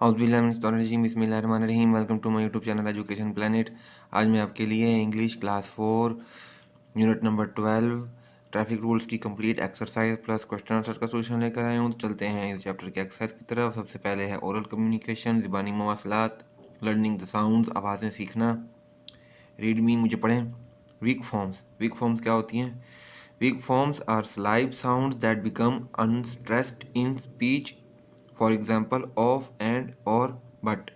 औज़ुबिल्लाहिमिनश्शैतानिर्रजीम बिस्मिल्लाहिर्रहमानिर्रहीम। Welcome to my YouTube channel education planet. आज मैं आपके लिए English class 4 unit number 12 traffic rules की complete exercise plus question answer का सोल्यूशन लेकर आया हूँ। तो चलते हैं इस चैप्टर के एक्सरसाइज की तरफ। सबसे पहले है ओरल कम्युनिकेशन, ज़बानी मवासलात, लर्निंग द साउंड्स, आवाज़ें सीखना। रीड मी, मुझे पढ़ें। वीक फॉर्म्स, वीक फॉर्म्स क्या होती हैं? वीक फॉर्म्स आर स्लाइव sounds that become unstressed in speech, for example of, and, or, but.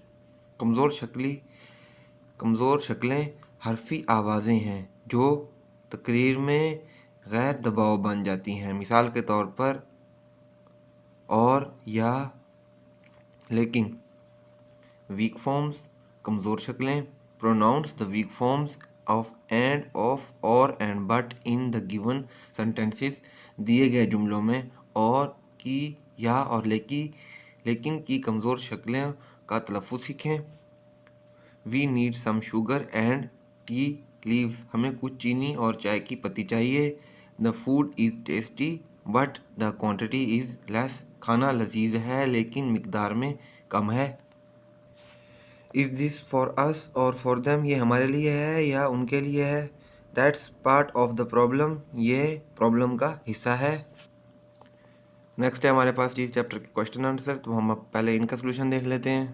कमज़ोर शक्लें हरफी आवाज़ें हैं जो तकरीर में गैर दबाव बन जाती हैं। मिसाल के तौर पर और, या, लेकिन। वीक फॉर्म्स, कमज़ोर शक्लें। Pronounce the weak forms of and, of, or, and, but in the given sentences. दिए गए जुमलों में और, की, या और लेकिन की कमज़ोर शक्लें का तलफ़्फ़ुज़ सीखें। We need some sugar and tea leaves. हमें कुछ चीनी और चाय की पत्ती चाहिए। The food is tasty but the quantity is less. खाना लजीज है लेकिन मिकदार में कम है। इज़ दिस फॉर अस और फॉर देम, ये हमारे लिए है या उनके लिए है। That's part of the problem, ये प्रॉब्लम का हिस्सा है। नेक्स्ट है हमारे पास इस चैप्टर के क्वेश्चन आंसर। तो हम अब पहले इनका सोल्यूशन देख लेते हैं।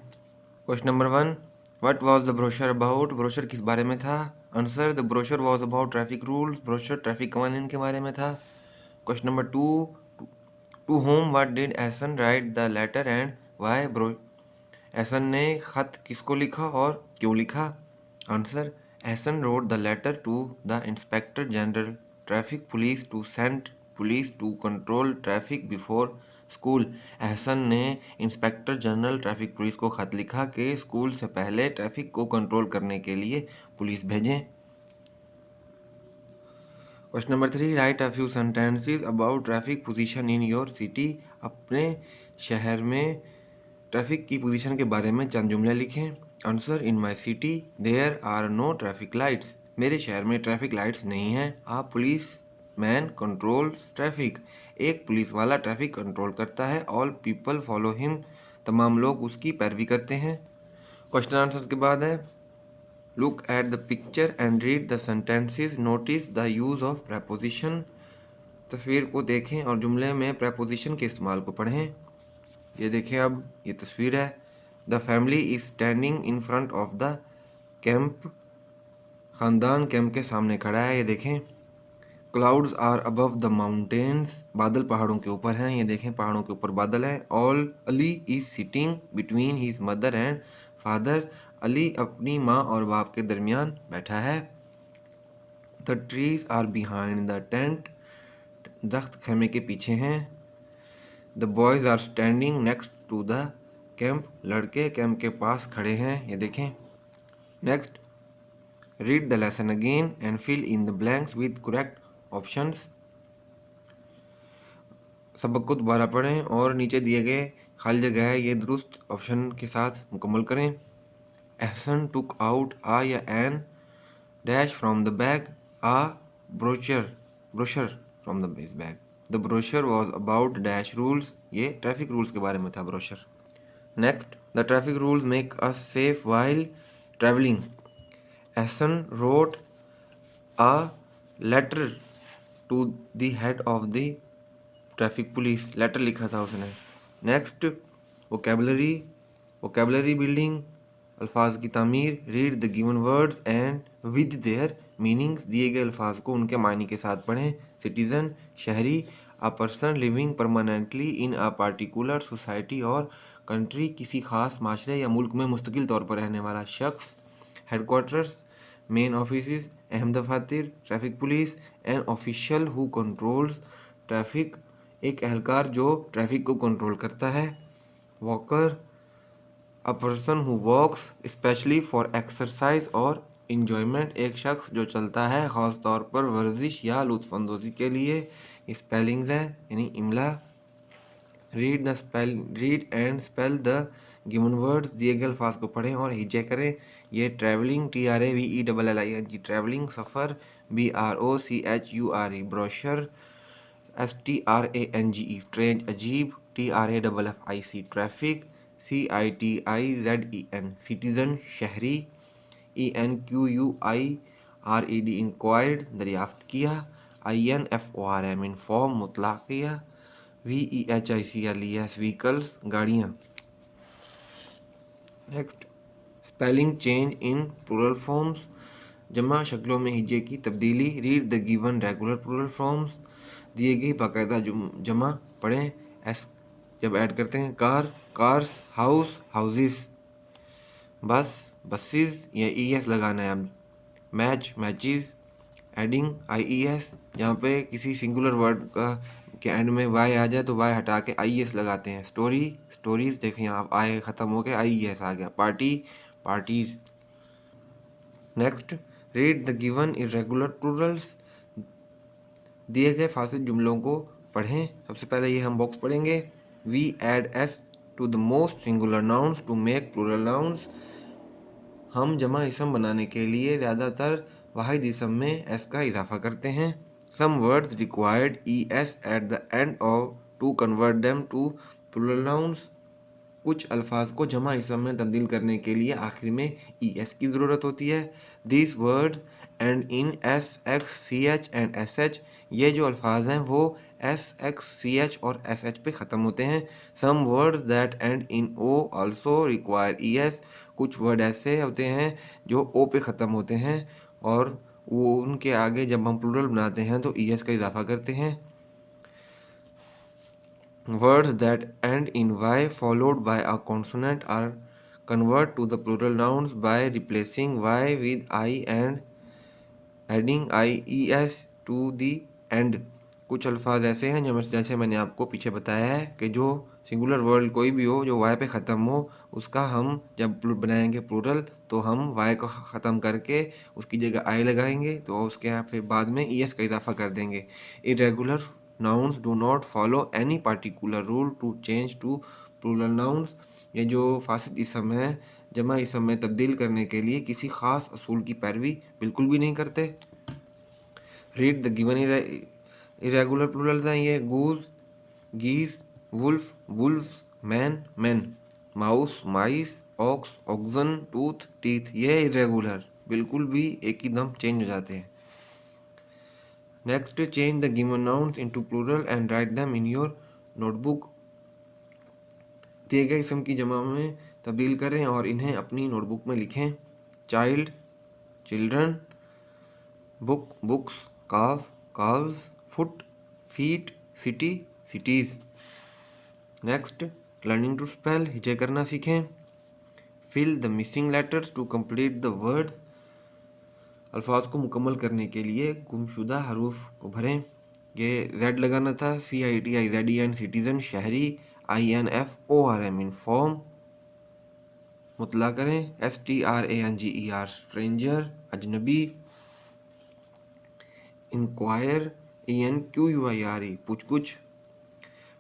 Question number 1, what was the brochure about? Brochure किस बारे में था? Answer, the brochure was about traffic rules. Brochure traffic कवानीन के बारे में था। Question number 2, to whom what did Ehsan write the letter and why? Ehsan ने खत किसको लिखा और क्यों लिखा? आंसर, Ehsan wrote the letter to the inspector general traffic police to send police to control traffic before school. Ehsan ने इंस्पेक्टर जनरल ट्रैफिक पुलिस को खत लिखा कि स्कूल से पहले ट्रैफिक को कंट्रोल करने के लिए पुलिस भेजें। Question number 3, right a few sentences about traffic position in your city. अपने शहर में ट्रैफिक की पोजीशन के बारे में चंद जुमले लिखें। Answer, in my city there are no traffic lights. मेरे शहर में ट्रैफिक लाइट्स नहीं हैं। A policeman control traffic. एक पुलिस वाला ट्रैफिक कंट्रोल करता है। All people follow him. तमाम लोग उसकी पैरवी करते हैं। क्वेश्चन आंसर के बाद है, look at the picture and read the sentences, notice the use of preposition. तस्वीर को देखें और जुमले में प्रेपोजिशन के इस्तेमाल को पढ़ें। ये देखें, अब ये तस्वीर है। The family is standing in front of the camp. ख़ानदान कैंप के सामने खड़ा है। ये देखें। Clouds are above the mountains. बादल पहाड़ों के ऊपर हैं। ये देखें, पहाड़ों के ऊपर बादल हैं। All Ali is sitting between his mother and father. Ali अपनी माँ और बाप के दरमियान बैठा है। The trees are behind the tent. दरख्त खेमे के पीछे हैं। The boys are standing next to the camp. लड़के कैंप के पास खड़े हैं। ये देखें। Next, read the lesson again and fill in the blanks with correct options. सबक को दोबारा पढ़ें और नीचे दिए गए खाली जगह है ये दुरुस्त ऑप्शन के साथ मुकम्मल करें। एहसन टुक आउट आ या an dash from the bag a brochure from the bag. The brochure was about dash rules. ये ट्रैफिक रूल्स के बारे में था brochure. Next, the traffic rules make us safe while travelling. Ehsan wrote a letter to the head of the traffic police. Letter लिखा था उसने। Next, vocabulary building, अल्फाज की तामीर। Read the given words and with their meanings. दिए गए अल्फाज को उनके मायने के साथ पढ़ें। सिटीज़न, शहरी। A person living permanently in a particular society और कंट्री, किसी खास माशरे या मुल्क में मुस्तकिल तौर पर रहने वाला शख्स। हेडक्वार्टर्स, मेन ऑफिस, अहम दफातर, traffic police. An official who controls traffic, एक एहलकार जो ट्रैफिक को कंट्रोल करता है। Walker, a person who walks specially for exercise और इन्जॉयमेंट, एक शख्स जो चलता है ख़ास तौर पर वर्जिश या लुत्फ़अंदोज़ी के लिए। स्पेलिंग्स है यानी इमला। Read and spell the given words. दिए गए अल्फाज को पढ़ें और हिज्जे करें। ये ट्रैवलिंग TRAVELLING ट्रैवलिंग, सफ़र BROCHURE ब्रोशर, STRANGE स्ट्रेंज अजीब, TRAFFIC ट्रैफिक, CITIZEN सिटीजन शहरी, ENQUIRED इंक्वायर्ड दरियाफ्त किया, INFORM इन्फॉर्म मुतला किया, VEHICLES व्हीकल्स गाड़ियाँ। Next, spelling change in plural forms, जमा शक्लों में हिज्जे की तब्दीली। Read the given regular plural forms, दिए गई बाकायदा जमा पढ़ें। एस जब ऐड करते हैं, कार कार्स, हाउस हाउसेस, बस बसेस, ये ES लगाना है अब। मैच मैचेस, एडिंग IES, जहाँ पे किसी सिंगुलर वर्ड का के एंड में वाई आ जाए तो वाई हटा के IES लगाते हैं। स्टोरी स्टोरीज, देखिए यहाँ आई ख़त्म हो गया, IES आ गया। Party parties. Next, read the given irregular Plurals, दिए गए फासिल जुमलों को पढ़ें। सबसे पहले ये हम बॉक्स पढ़ेंगे। We add S to the most singular nouns to make plural nouns, हम जमा इसम बनाने के लिए ज़्यादातर वाहिद इसम में एस का इजाफा करते हैं। Some words required ES at the end of to convert them to plural nouns, कुछ अल्फाज को जमा इसम में तब्दील करने के लिए आखिर में ES की ज़रूरत होती है। This words and in SX CH and SH, ये जो अल्फाज हैं वो SX CH और SH पे ख़त्म होते हैं। Some words that end in O also require ES, कुछ वर्ड ऐसे होते हैं जो O पे ख़त्म होते हैं और वो उनके आगे जब हम प्लूरल बनाते हैं तो ES का इजाफा करते हैं। Words that end in Y followed by a consonant are convert to the plural nouns by replacing Y with I and adding IES to the end। कुछ अल्फाज ऐसे हैं जो जैसे मैंने आपको पीछे बताया है कि जो सिंगुलर वर्ड कोई भी हो जो Y पे ख़त्म हो, उसका हम जब बनाएंगे प्लूरल तो हम Y को ख़त्म करके उसकी जगह I लगाएंगे, तो उसके यहाँ फिर बाद में ES का इजाफा कर देंगे। Irregular nouns do not follow any particular rule to change to plural nouns, ये जो फासिद इसम है जमा इसम में तब्दील करने के लिए किसी ख़ास असूल की पैरवी बिल्कुल भी नहीं करते। Read the given irregular plurals हैं ये। Goose geese, wolf wolves, man men, mouse mice, ox oxen, tooth teeth, ये इरेगुलर बिल्कुल भी एक ही दम चेंज हो जाते हैं। Next, change the given nouns into plural and write them in your notebook, दिए गए इसम की जमा में तब्दील करें और इन्हें अपनी नोटबुक में लिखें। Child children, book books, cow cows, foot feet, city cities. Next, learning to spell, हिजे करना सीखें। Fill the missing letters to complete the words, अल्फाज को मुकम्मल करने के लिए गुमशुदा हरूफ को भरें। ये Z लगाना था, CITIZEN सिटीज़न शहरी, INFORM इन्फॉर्म मुतला करें, STRANGER स्ट्रेंजर अजनबी, इंक्वायर ENQUIRE पूछ कुछ,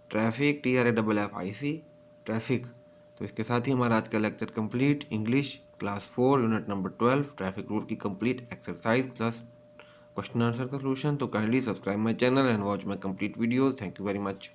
ट्रैफिक TRAFFIC ट्रैफिक। तो इसके साथ ही हमारा आज का lecture complete. English class 4 unit number 12 traffic rule की complete exercise plus question answer का सोल्यूशन। तो kindly subscribe my channel and watch my complete videos. Thank you very much.